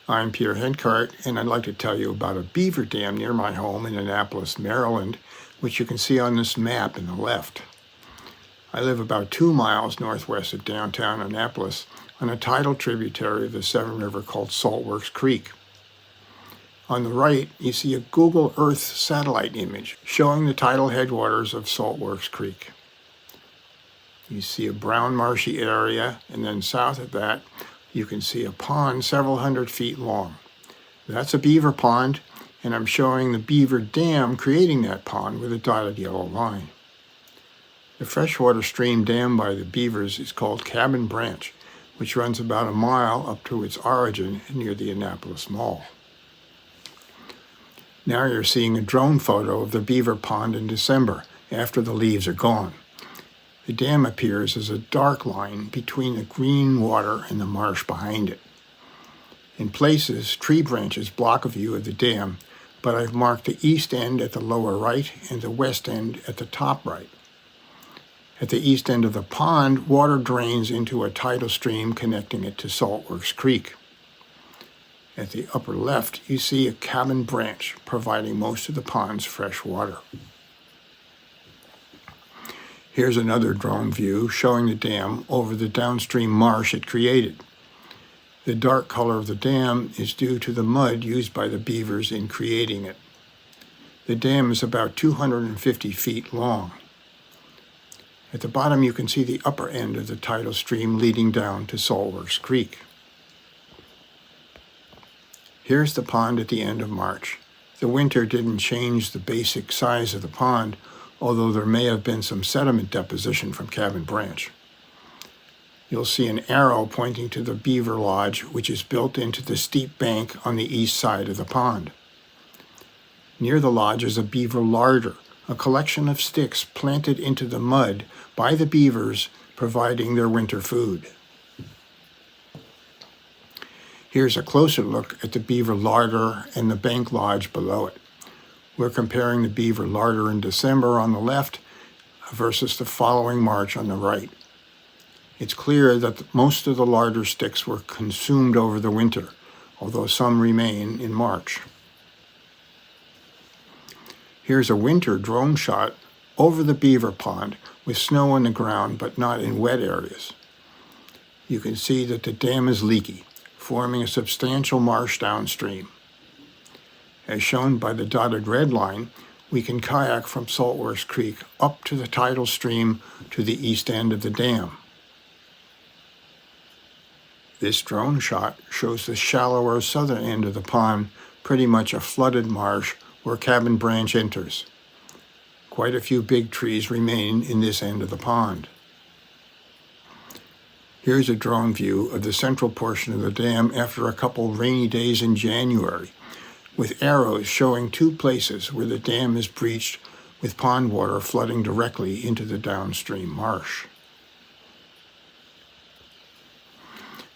I'm Pierre Henkart, and I'd like to tell you about a beaver dam near my home in Annapolis, Maryland, which you can see on this map in the left. I live about 2 miles northwest of downtown Annapolis on a tidal tributary of the Severn River called Saltworks Creek. On the right, you see a Google Earth satellite image showing the tidal headwaters of Saltworks Creek. You see a brown marshy area, and then south of that, you can see a pond several hundred feet long. That's a beaver pond, and I'm showing the beaver dam creating that pond with a dotted yellow line. The freshwater stream dam by the Beavers is called Cabin Branch, which runs about a mile up to its origin near the Annapolis Mall. Now you're seeing a drone photo of the beaver pond in December, after the leaves are gone. The dam appears as a dark line between the green water and the marsh behind it. In places, tree branches block a view of the dam, but I've marked the east end at the lower right and the west end at the top right. At the east end of the pond, water drains into a tidal stream connecting it to Saltworks Creek. At the upper left, you see a cabin branch providing most of the pond's fresh water. Here's another drone view showing the dam over the downstream marsh it created. The dark color of the dam is due to the mud used by the beavers in creating it. The dam is about 250 feet long. At the bottom, you can see the upper end of the tidal stream leading down to Saltworks Creek. Here's the pond at the end of March. The winter didn't change the basic size of the pond, although there may have been some sediment deposition from Cabin Branch. You'll see an arrow pointing to the beaver lodge, which is built into the steep bank on the east side of the pond. Near the lodge is a beaver larder, a collection of sticks planted into the mud by the beavers, providing their winter food. Here's a closer look at the beaver larder and the bank lodge below it. We're comparing the beaver larder in December on the left versus the following March on the right. It's clear that most of the larder sticks were consumed over the winter, although some remain in March. Here's a winter drone shot over the beaver pond with snow on the ground but not in wet areas. You can see that the dam is leaky, forming a substantial marsh downstream. As shown by the dotted red line, we can kayak from Saltworks Creek up to the tidal stream to the east end of the dam. This drone shot shows the shallower southern end of the pond, pretty much a flooded marsh where Cabin Branch enters. Quite a few big trees remain in this end of the pond. Here's a drone view of the central portion of the dam after a couple rainy days in January, with arrows showing 2 places where the dam is breached with pond water flooding directly into the downstream marsh.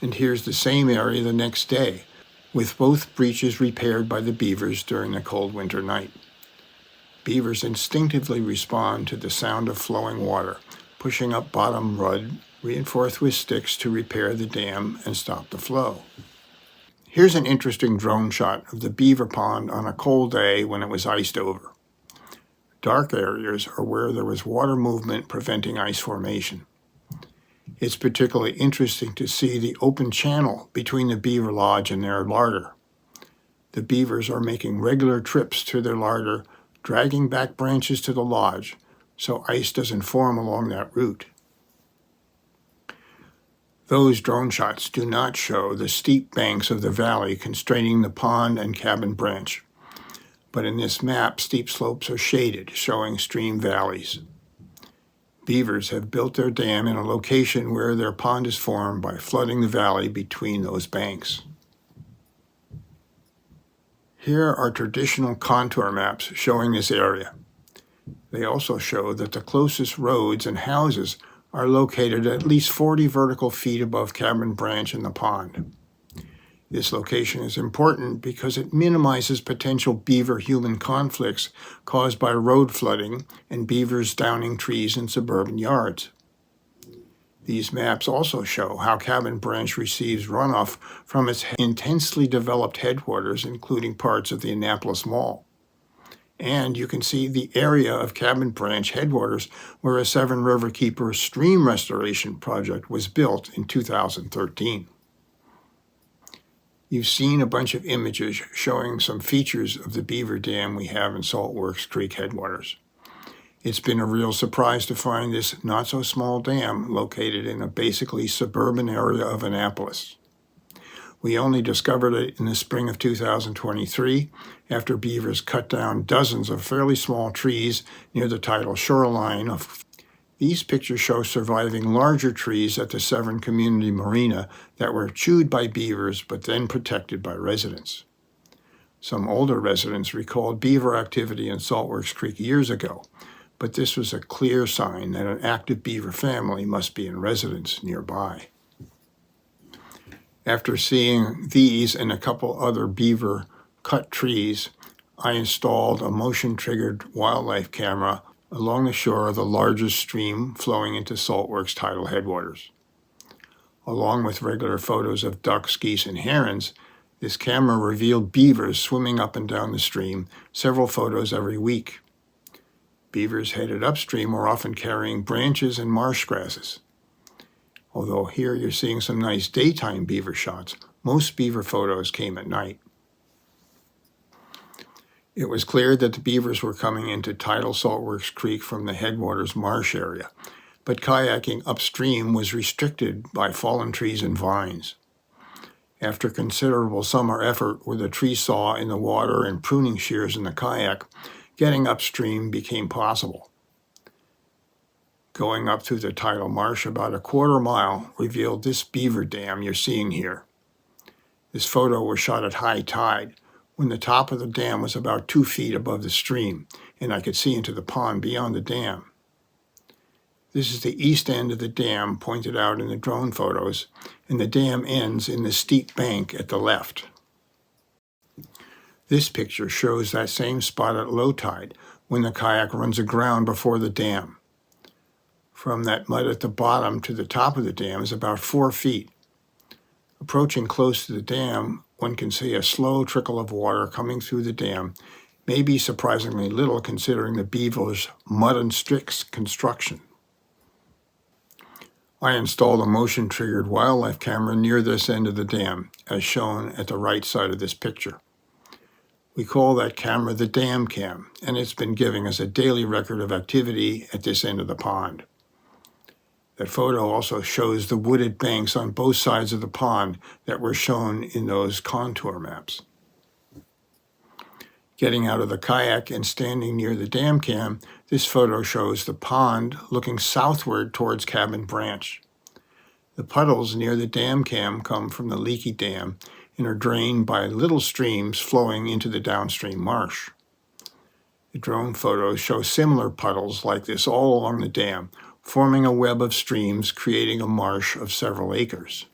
And here's the same area the next day, with both breaches repaired by the beavers during the cold winter night. Beavers instinctively respond to the sound of flowing water, pushing up bottom mud, reinforced with sticks to repair the dam and stop the flow. Here's an interesting drone shot of the beaver pond on a cold day when it was iced over. Dark areas are where there was water movement preventing ice formation. It's particularly interesting to see the open channel between the beaver lodge and their larder. The beavers are making regular trips to their larder, dragging back branches to the lodge, so ice doesn't form along that route. Those drone shots do not show the steep banks of the valley constraining the pond and Cabin Branch, but in this map, steep slopes are shaded, showing stream valleys. Beavers have built their dam in a location where their pond is formed by flooding the valley between those banks. Here are traditional contour maps showing this area. They also show that the closest roads and houses are located at least 40 vertical feet above Cabin Branch in the pond. This location is important because it minimizes potential beaver-human conflicts caused by road flooding and beavers downing trees in suburban yards. These maps also show how Cabin Branch receives runoff from its intensely developed headwaters, including parts of the Annapolis Mall. And you can see the area of Cabin Branch headwaters where a Severn Riverkeeper stream restoration project was built in 2013. You've seen a bunch of images showing some features of the beaver dam we have in Saltworks Creek headwaters. It's been a real surprise to find this not-so-small dam located in a basically suburban area of Annapolis. We only discovered it in the spring of 2023 after beavers cut down dozens of fairly small trees near the tidal shoreline. These pictures show surviving larger trees at the Severn Community Marina that were chewed by beavers but then protected by residents. Some older residents recalled beaver activity in Saltworks Creek years ago, but this was a clear sign that an active beaver family must be in residence nearby. After seeing these and a couple other beaver cut trees, I installed a motion-triggered wildlife camera along the shore of the largest stream flowing into Saltworks tidal headwaters. Along with regular photos of ducks, geese, and herons, this camera revealed beavers swimming up and down the stream, several photos every week. Beavers headed upstream were often carrying branches and marsh grasses. Although here you're seeing some nice daytime beaver shots, most beaver photos came at night. It was clear that the beavers were coming into tidal Saltworks Creek from the headwaters marsh area, but kayaking upstream was restricted by fallen trees and vines. After considerable summer effort with a tree saw in the water and pruning shears in the kayak, getting upstream became possible. Going up through the tidal marsh about a quarter mile revealed this beaver dam you're seeing here. This photo was shot at high tide, when the top of the dam was about 2 feet above the stream, and I could see into the pond beyond the dam. This is the east end of the dam pointed out in the drone photos, and the dam ends in the steep bank at the left. This picture shows that same spot at low tide, when the kayak runs aground before the dam. From that mud at the bottom to the top of the dam is about 4 feet. Approaching close to the dam, one can see a slow trickle of water coming through the dam, maybe surprisingly little considering the beavers' mud and sticks construction. I installed a motion-triggered wildlife camera near this end of the dam, as shown at the right side of this picture. We call that camera the Dam Cam, and it's been giving us a daily record of activity at this end of the pond. That photo also shows the wooded banks on both sides of the pond that were shown in those contour maps. Getting out of the kayak and standing near the dam cam, this photo shows the pond looking southward towards Cabin Branch. The puddles near the dam cam come from the leaky dam and are drained by little streams flowing into the downstream marsh. The drone photos show similar puddles like this all along the dam, forming a web of streams, creating a marsh of several acres.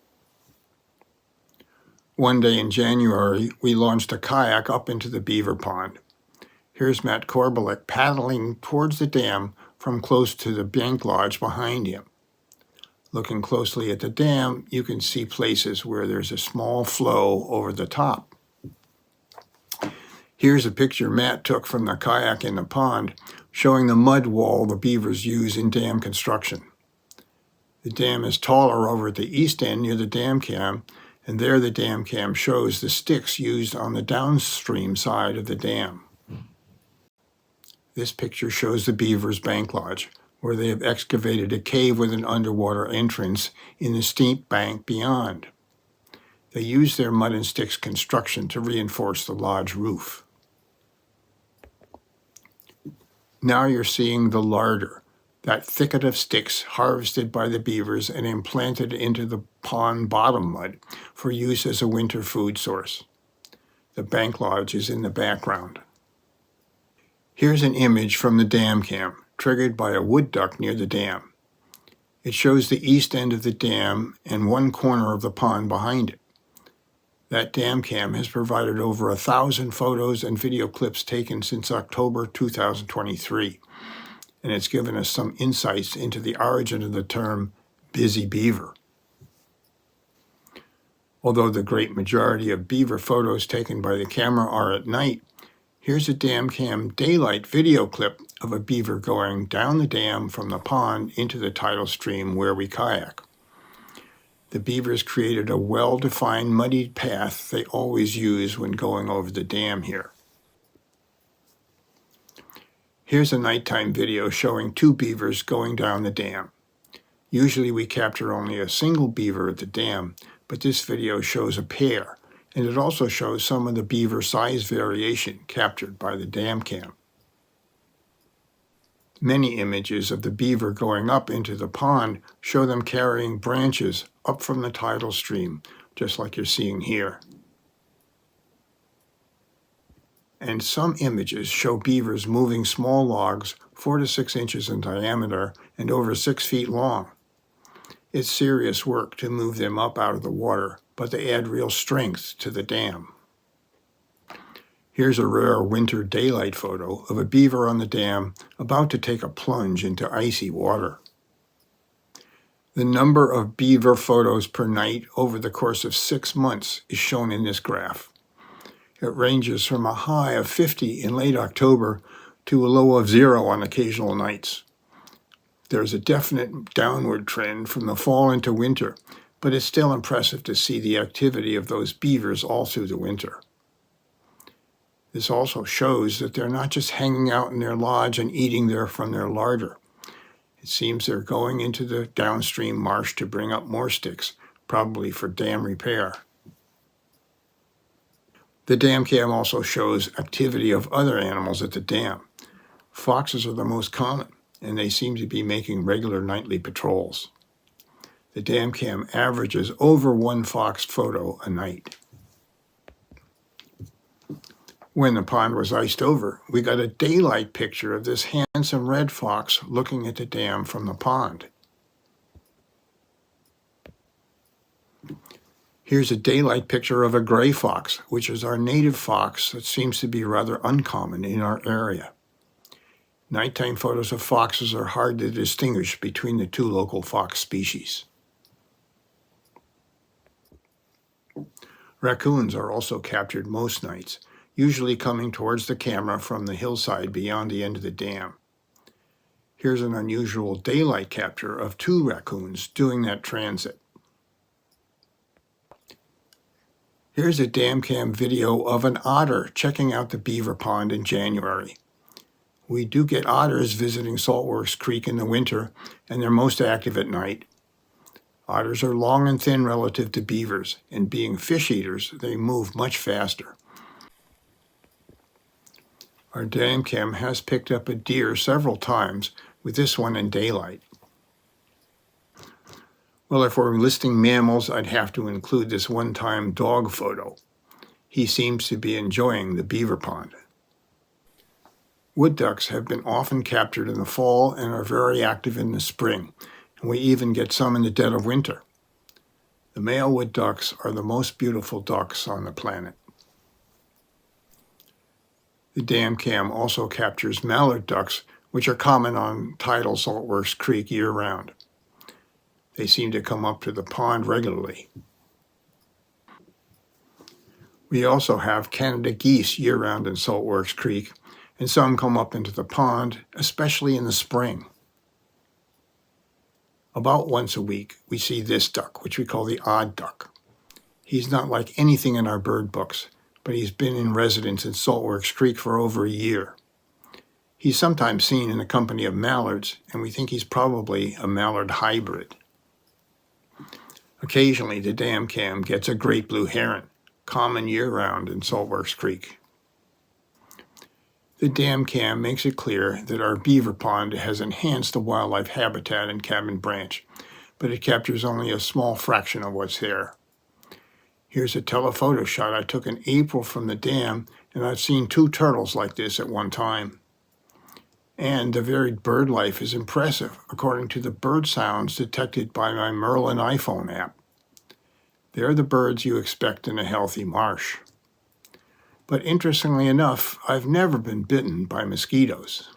One day in January, we launched a kayak up into the beaver pond. Here's Matt Korbalek paddling towards the dam from close to the bank lodge behind him. Looking closely at the dam, you can see places where there's a small flow over the top. Here's a picture Matt took from the kayak in the pond, showing the mud wall the beavers use in dam construction. The dam is taller over at the east end near the dam cam, and there the dam cam shows the sticks used on the downstream side of the dam. This picture shows the beavers' bank lodge, where they have excavated a cave with an underwater entrance in the steep bank beyond. They use their mud and sticks construction to reinforce the lodge roof. Now you're seeing the larder, that thicket of sticks harvested by the beavers and implanted into the pond bottom mud for use as a winter food source. The bank lodge is in the background. Here's an image from the dam cam, triggered by a wood duck near the dam. It shows the east end of the dam and one corner of the pond behind it. That dam cam has provided over 1,000 photos and video clips taken since October 2023, and it's given us some insights into the origin of the term busy beaver. Although the great majority of beaver photos taken by the camera are at night, here's a dam cam daylight video clip of a beaver going down the dam from the pond into the tidal stream where we kayak. The beavers created a well-defined muddy path they always use when going over the dam here. Here's a nighttime video showing two beavers going down the dam. Usually we capture only a single beaver at the dam, but this video shows a pair, and it also shows some of the beaver size variation captured by the dam cam. Many images of the beaver going up into the pond show them carrying branches up from the tidal stream, just like you're seeing here. And some images show beavers moving small logs 4 to 6 inches in diameter and over 6 feet long. It's serious work to move them up out of the water, but they add real strength to the dam. Here's a rare winter daylight photo of a beaver on the dam about to take a plunge into icy water. The number of beaver photos per night over the course of 6 months is shown in this graph. It ranges from a high of 50 in late October to a low of 0 on occasional nights. There's a definite downward trend from the fall into winter, but it's still impressive to see the activity of those beavers all through the winter. This also shows that they're not just hanging out in their lodge and eating from their larder. It seems they're going into the downstream marsh to bring up more sticks, probably for dam repair. The dam cam also shows activity of other animals at the dam. Foxes are the most common, and they seem to be making regular nightly patrols. The dam cam averages over 1 fox photo a night. When the pond was iced over, we got a daylight picture of this handsome red fox looking at the dam from the pond. Here's a daylight picture of a gray fox, which is our native fox that seems to be rather uncommon in our area. Nighttime photos of foxes are hard to distinguish between the 2 local fox species. Raccoons are also captured most nights, usually coming towards the camera from the hillside beyond the end of the dam. Here's an unusual daylight capture of 2 raccoons doing that transit. Here's a dam cam video of an otter checking out the beaver pond in January. We do get otters visiting Saltworks Creek in the winter, and they're most active at night. Otters are long and thin relative to beavers, and being fish eaters, they move much faster. Our dam cam has picked up a deer several times, with this one in daylight. Well, if we're listing mammals, I'd have to include this one-time dog photo. He seems to be enjoying the beaver pond. Wood ducks have been often captured in the fall and are very active in the spring, and we even get some in the dead of winter. The male wood ducks are the most beautiful ducks on the planet. The dam cam also captures mallard ducks, which are common on tidal Saltworks Creek year-round. They seem to come up to the pond regularly. We also have Canada geese year-round in Saltworks Creek, and some come up into the pond, especially in the spring. About once a week, we see this duck, which we call the odd duck. He's not like anything in our bird books, but he's been in residence in Saltworks Creek for over a year. He's sometimes seen in the company of mallards, and we think he's probably a mallard hybrid. Occasionally, the dam cam gets a great blue heron, common year-round in Saltworks Creek. The dam cam makes it clear that our beaver pond has enhanced the wildlife habitat in Cabin Branch, but it captures only a small fraction of what's there. Here's a telephoto shot I took in April from the dam, and I've seen 2 turtles like this at one time. And the varied bird life is impressive, according to the bird sounds detected by my Merlin iPhone app. They're the birds you expect in a healthy marsh. But interestingly enough, I've never been bitten by mosquitoes.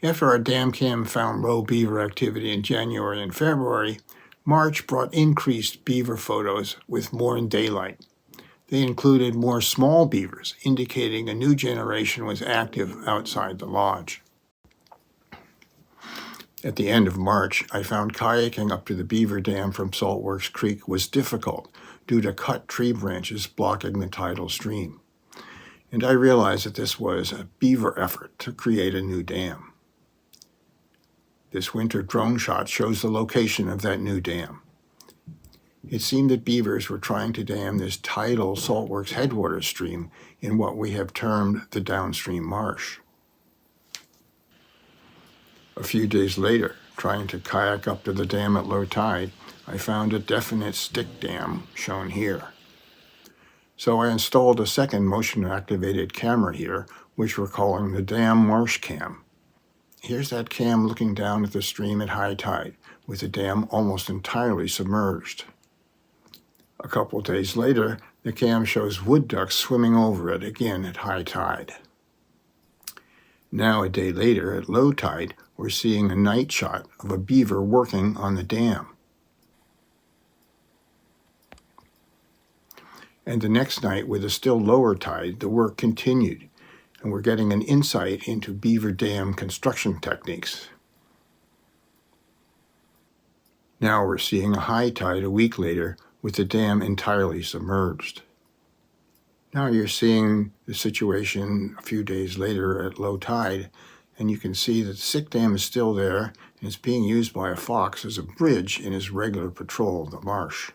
After our dam cam found low beaver activity in January and February, March brought increased beaver photos with more in daylight. They included more small beavers, indicating a new generation was active outside the lodge. At the end of March, I found kayaking up to the beaver dam from Saltworks Creek was difficult due to cut tree branches blocking the tidal stream. And I realized that this was a beaver effort to create a new dam. This winter drone shot shows the location of that new dam. It seemed that beavers were trying to dam this tidal Saltworks headwaters stream in what we have termed the downstream marsh. A few days later, trying to kayak up to the dam at low tide, I found a definite stick dam shown here. So I installed a second motion-activated camera here, which we're calling the Dam Marsh Cam. Here's that cam looking down at the stream at high tide, with the dam almost entirely submerged. A couple days later, the cam shows wood ducks swimming over it again at high tide. Now, a day later, at low tide, we're seeing a night shot of a beaver working on the dam. And the next night, with a still lower tide, the work continued, and we're getting an insight into beaver dam construction techniques. Now we're seeing a high tide a week later, with the dam entirely submerged. Now you're seeing the situation a few days later at low tide, and you can see that the sick dam is still there, and it's being used by a fox as a bridge in his regular patrol of the marsh.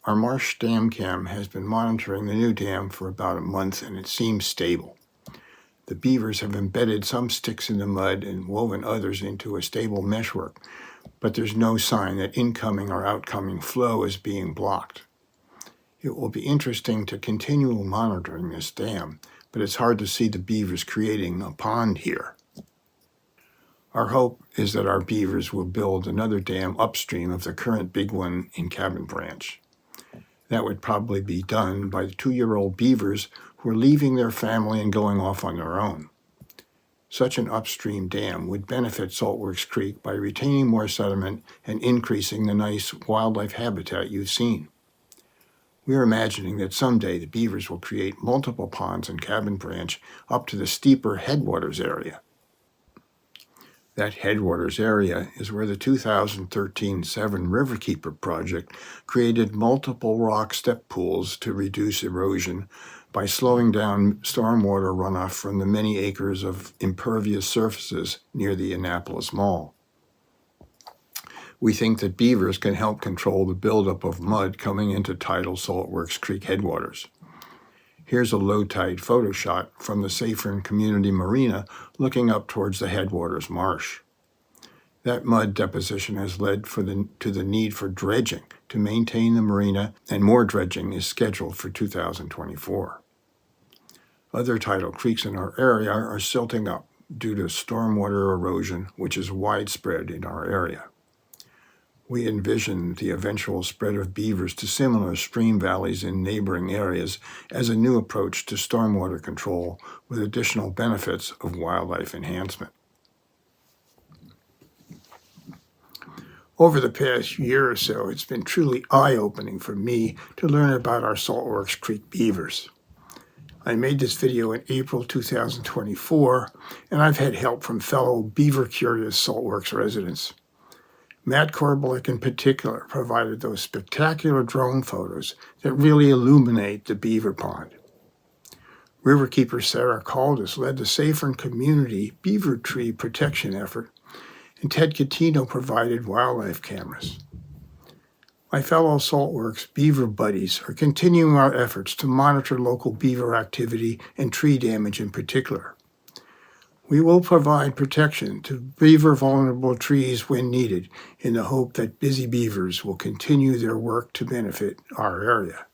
Our marsh dam cam has been monitoring the new dam for about a month, and it seems stable. The beavers have embedded some sticks in the mud and woven others into a stable meshwork, but there's no sign that incoming or outgoing flow is being blocked. It will be interesting to continue monitoring this dam, but it's hard to see the beavers creating a pond here. Our hope is that our beavers will build another dam upstream of the current big one in Cabin Branch. That would probably be done by the 2-year-old beavers who are leaving their family and going off on their own. Such an upstream dam would benefit Saltworks Creek by retaining more sediment and increasing the nice wildlife habitat you've seen. We are imagining that someday the beavers will create multiple ponds in Cabin Branch up to the steeper headwaters area. That headwaters area is where the 2013 Severn Riverkeeper project created multiple rock step pools to reduce erosion by slowing down stormwater runoff from the many acres of impervious surfaces near the Annapolis Mall. We think that beavers can help control the buildup of mud coming into tidal Saltworks Creek headwaters. Here's a low-tide photo shot from the Severn Community Marina looking up towards the headwaters marsh. That mud deposition has led to the need for dredging to maintain the marina, and more dredging is scheduled for 2024. Other tidal creeks in our area are silting up due to stormwater erosion, which is widespread in our area. We envision the eventual spread of beavers to similar stream valleys in neighboring areas as a new approach to stormwater control with additional benefits of wildlife enhancement. Over the past year or so, it's been truly eye-opening for me to learn about our Saltworks Creek beavers. I made this video in April 2024, and I've had help from fellow beaver-curious Saltworks residents. Matt Korbelick in particular provided those spectacular drone photos that really illuminate the beaver pond. Riverkeeper Sarah Caldas led the Severn Community Beaver Tree Protection effort, and Ted Catino provided wildlife cameras. My fellow Saltworks beaver buddies are continuing our efforts to monitor local beaver activity and tree damage in particular. We will provide protection to beaver-vulnerable trees when needed in the hope that busy beavers will continue their work to benefit our area.